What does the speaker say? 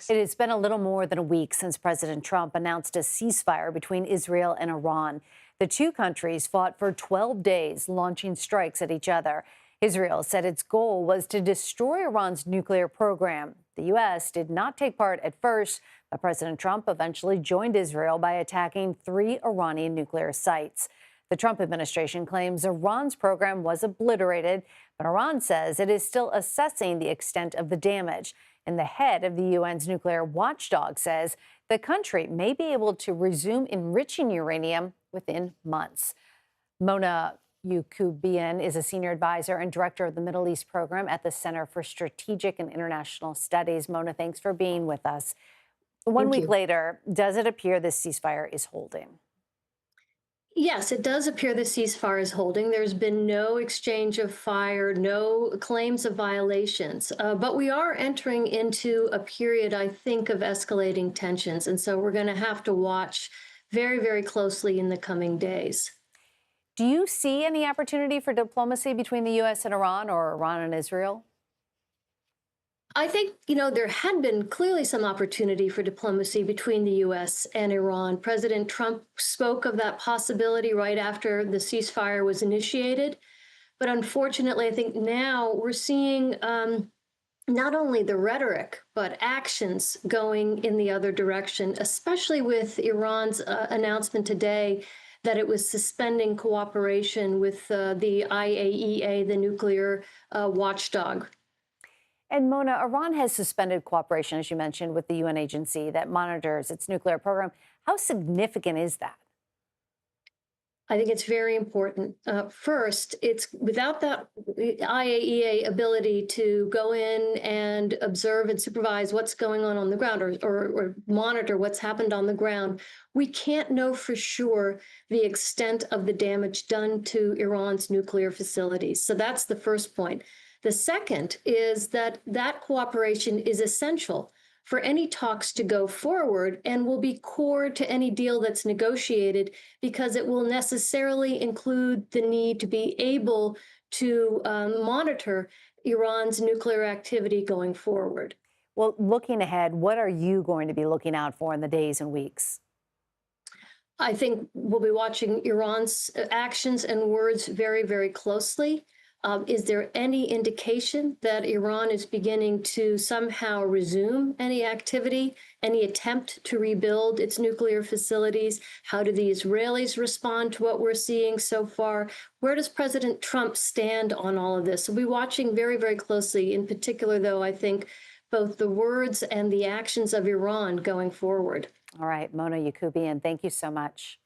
It has been a little more than a week since President Trump announced a ceasefire between Israel and Iran. The two countries fought for 12 days, launching strikes at each other. Israel said its goal was to destroy Iran's nuclear program. The U.S. did not take part at first, but President Trump eventually joined Israel by attacking 3 Iranian nuclear sites. The Trump administration claims Iran's program was obliterated, but Iran says it is still assessing the extent of the damage. And the head of the UN's nuclear watchdog says the country may be able to resume enriching uranium within months. Mona Yacoubian is a senior advisor and director of the Middle East program at the Center for Strategic and International Studies. Mona, thanks for being with us. One week later, does it appear this ceasefire is holding? Yes, it does appear the ceasefire is holding. There's been no exchange of fire, no claims of violations. But we are entering into a period, I think, of escalating tensions. And so we're going to have to watch very, very closely in the coming days. Do you see any opportunity for diplomacy between the U.S. and Iran, or Iran and Israel? I think, there had been clearly some opportunity for diplomacy between the U.S. and Iran. President Trump spoke of that possibility right after the ceasefire was initiated. But unfortunately, I think now we're seeing not only the rhetoric, but actions going in the other direction, especially with Iran's announcement today that it was suspending cooperation with the IAEA, the nuclear watchdog. And Mona, Iran has suspended cooperation, as you mentioned, with the UN agency that monitors its nuclear program. How significant is that? I think it's very important. First, it's without that IAEA ability to go in and observe and supervise what's going on the ground, or monitor what's happened on the ground, we can't know for sure the extent of the damage done to Iran's nuclear facilities. So that's the first point. The second is that cooperation is essential for any talks to go forward and will be core to any deal that's negotiated, because it will necessarily include the need to be able to monitor Iran's nuclear activity going forward. Well, looking ahead, what are you going to be looking out for in the days and weeks? I think we'll be watching Iran's actions and words very, very closely. Is there any indication that Iran is beginning to somehow resume any activity, any attempt to rebuild its nuclear facilities? How do the Israelis respond to what we're seeing so far? Where does President Trump stand on all of this? We'll be watching very, very closely. In particular, though, I think both the words and the actions of Iran going forward. All right, Mona Yacoubian, thank you so much.